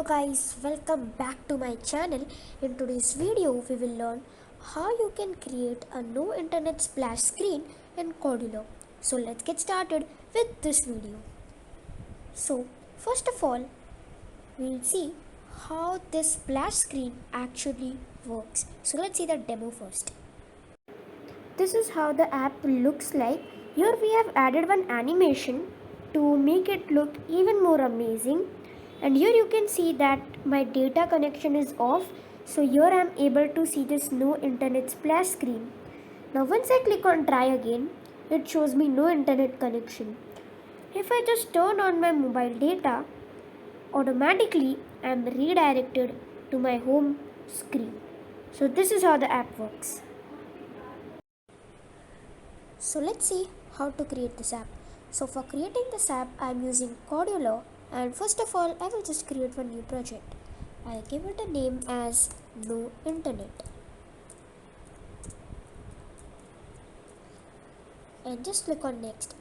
guys, welcome back to my channel. In today's video we will learn how you can create a no internet splash screen in Cordulo. So let's get started with this video. So first of all, we'll see how this splash screen actually works. So let's see the demo first. This is how the app looks like. Here we have added one animation to make it look even more amazing. And here you can see that my data connection is off. So here I am able to see this no internet splash screen. Now once I click on try again, it shows me no internet connection. If I just turn on my mobile data, automatically I am redirected to my home screen. So this is how the app works. So let's see how to create this app. So for creating this app, I am using Cordulo, and first of all I will just create one new project. I'll give it a name as No Internet and just click on next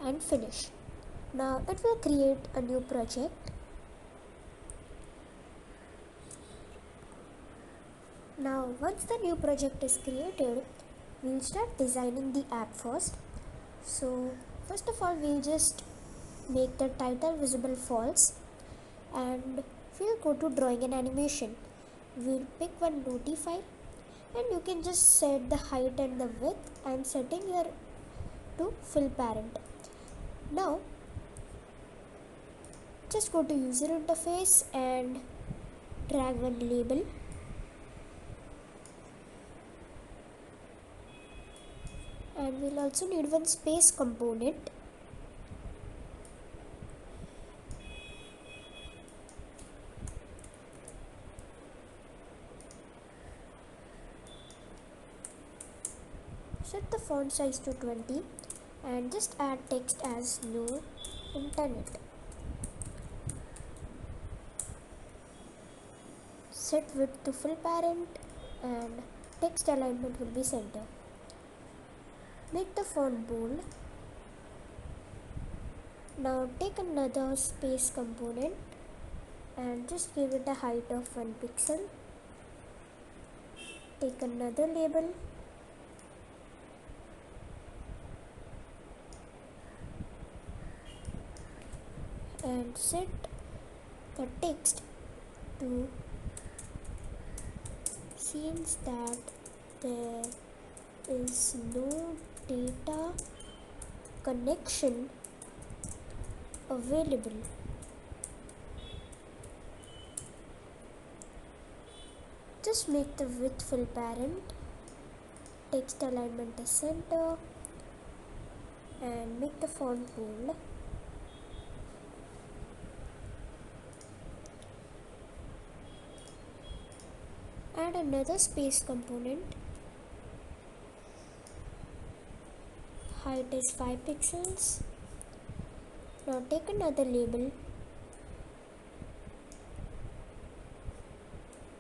and finish. Now it will create a new project. Now once the new project is created, we'll start designing the app first. So first of all we'll just make the title visible false and we'll go to drawing and animation. We'll pick one Lottie file and you can just set the height and the width. I'm setting here to fill parent. Now just go to user interface and drag one label. And we'll also need one space component. Set the font size to 20 and just add text as no internet. Set width to fill parent and text alignment will be center. Make the font bold. Now take another space component and just give it a height of 1 pixel. Take another label. And set the text to seems that there is no data connection available. Just make the width fill parent, text alignment as center and make the font bold. Add another space component. Height is 5 pixels. Now take another label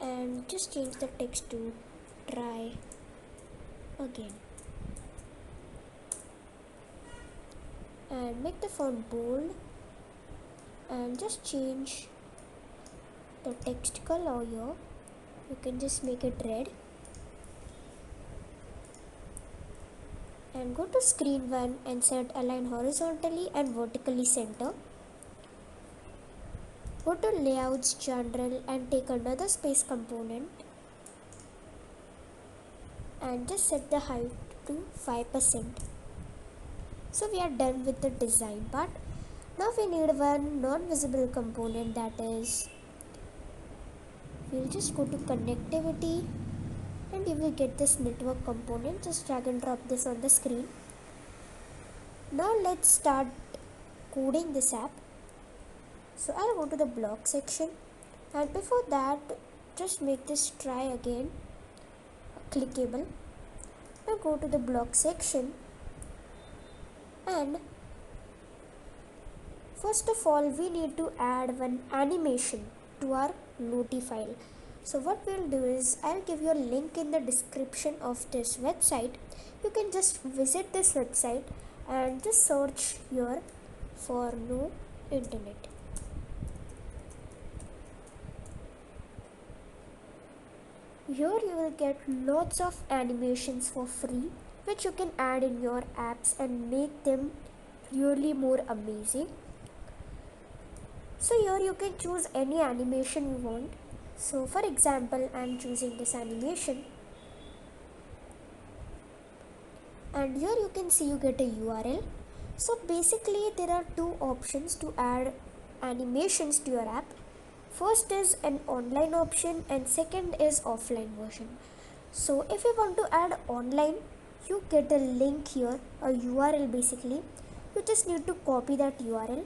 and just change the text to try again. And make the font bold and just change the text color here. You can just make it red. And go to screen 1 and set align horizontally and vertically center. Go to layouts general and take another space component and just set the height to 5%. So we are done with the design part. Now we need one non-visible component, that is, we'll just go to connectivity and you will get this network component. Just drag and drop this on the screen. Now let's start coding this app. So I'll go to the block section and before that just make this try again clickable. Now go to the block section and first of all we need to add one animation to our Lottie file. So what we'll do is I'll give you a link in the description of this website. You can just visit this website and just search here for no internet. Here you will get lots of animations for free which you can add in your apps and make them really more amazing. So here you can choose any animation you want. So for example, I am choosing this animation, and here you can see you get a URL. So basically there are two options to add animations to your app. First is an online option and second is offline version. So if you want to add online, you get a link here, a URL basically. You just need to copy that URL,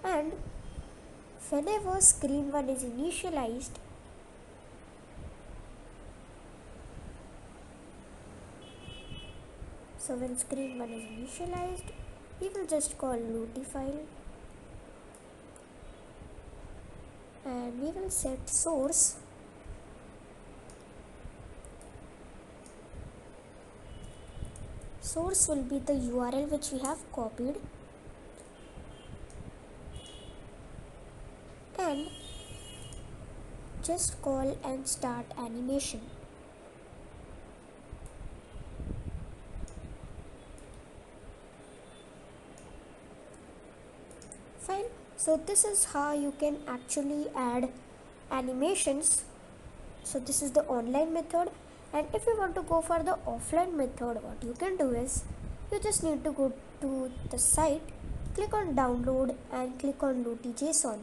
and whenever screen 1 is initialized, so when screen 1 is initialized, we will just call Looty file, and we will set source. Source will be the URL which we have copied, and just call and start animation. Fine. So this is how you can actually add animations. So this is the online method, and if you want to go for the offline method, what you can do is you just need to go to the site, click on download and click on Looty.json.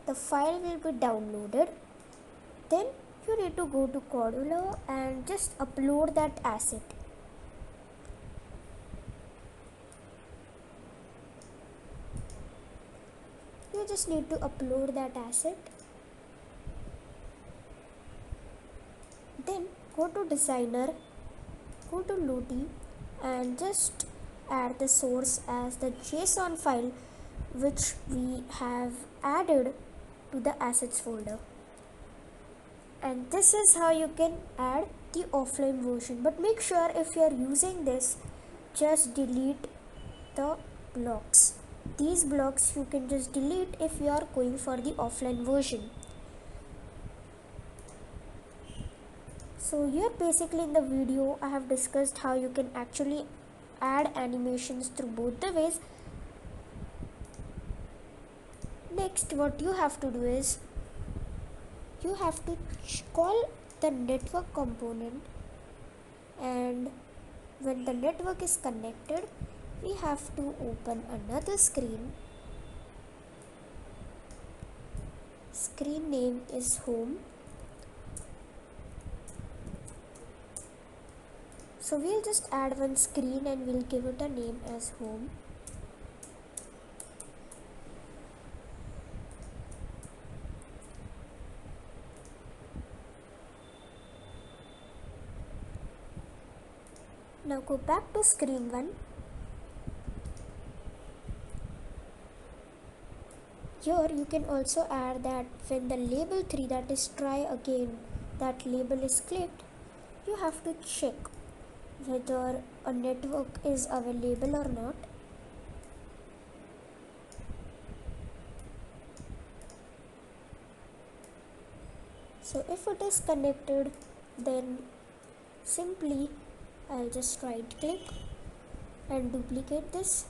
The file will be downloaded. Then you need to go to Quadulo and just upload that asset. You just need to upload that asset. Then go to designer, go to Looty and just add the source as the JSON file which we have added to the assets folder. And this is how you can add the offline version. But make sure if you are using this, just delete the blocks. These blocks you can just delete if you are going for the offline version. So here basically in the video I have discussed how you can actually add animations through both the ways. Next, what you have to do is you have to call the network component, and when the network is connected, we have to open another screen. Screen name is home. So we'll just add one screen and we'll give it a name as home. Now go back to screen 1. Here you can also add that when the label 3, that is try again, that label is clicked, you have to check whether a network is available or not. So if it is connected, then simply I'll just right click and duplicate this.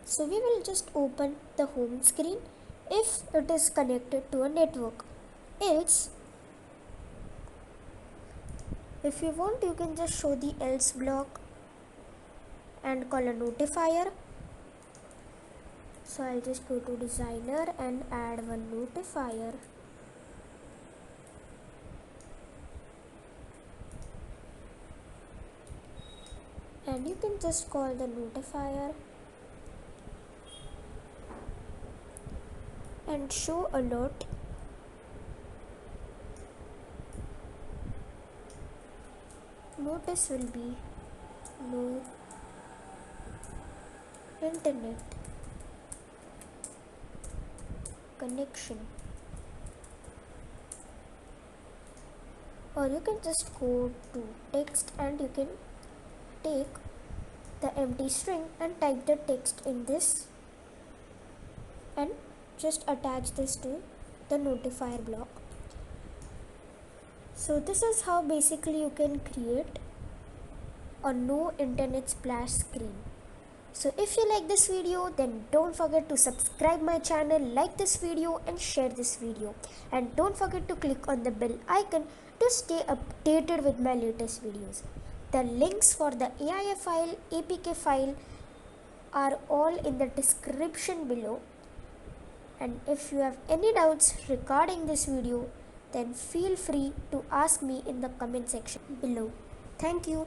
So we will just open the home screen if it is connected to a network. Else, if you want, you can just show the else block and call a notifier. So I'll just go to designer and add one notifier. And you can just call the notifier and show alert. Notice will be no internet connection. Or you can just go to text and you can take the empty string and type the text in this and just attach this to the notifier block. So this is how basically you can create a no internet splash screen. So if you like this video, then don't forget to subscribe my channel, like this video and share this video, and don't forget to click on the bell icon to stay updated with my latest videos. The links for the AIF file, APK file are all in the description below, and if you have any doubts regarding this video, then feel free to ask me in the comment section below. Thank you.